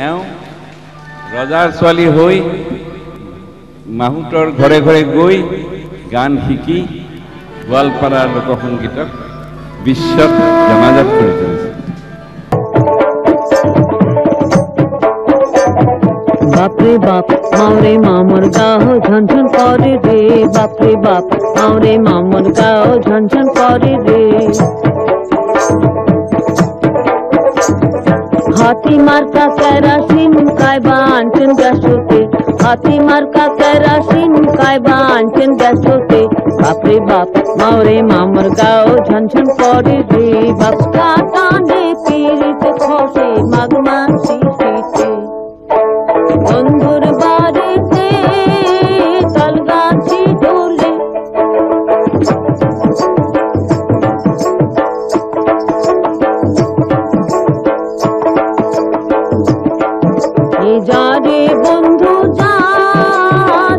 এওঁ ৰজাৰ ছোৱালী হৈ মাহুতৰ ঘৰে ঘৰে গৈ গান শিকি গোৱালপাৰাৰ লোকসংগীতক বিশ্বত জনাজাত কৰি তুলিছে। বাপরে বাপ মাওরে মামর গাও ঝনঝন করে রে, বাপরে বাপ মাওরে মামর গাও ঝনঝন করে রে। হাতি মার্কা কেরাসিন কাইবা আনছেন গ্যাসোতে, হাতি মার্কা কেরাসিন কাইবা আনছেন গ্যাসোতে। বাপরে বাপ মাওরে মামর গাও ঝনঝন করে রে, বাপ কাটানে পিরিতে খসে মাগমা শিশিতে। বন্ধুর বাড়িতে তাল গাছি ঝুলে, যারে বন্ধু যা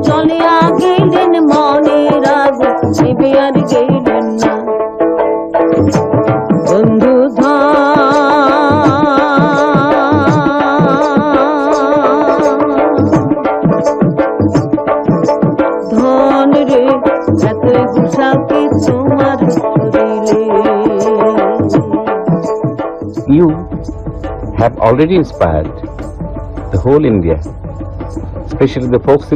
জলিয়া গেলেন মনের আগুন নিবে আর গেলেন না। বন্ধু ধন রে এতই গুছা কি তোমার শরীরে। You have already inspired the whole India, especially the folks in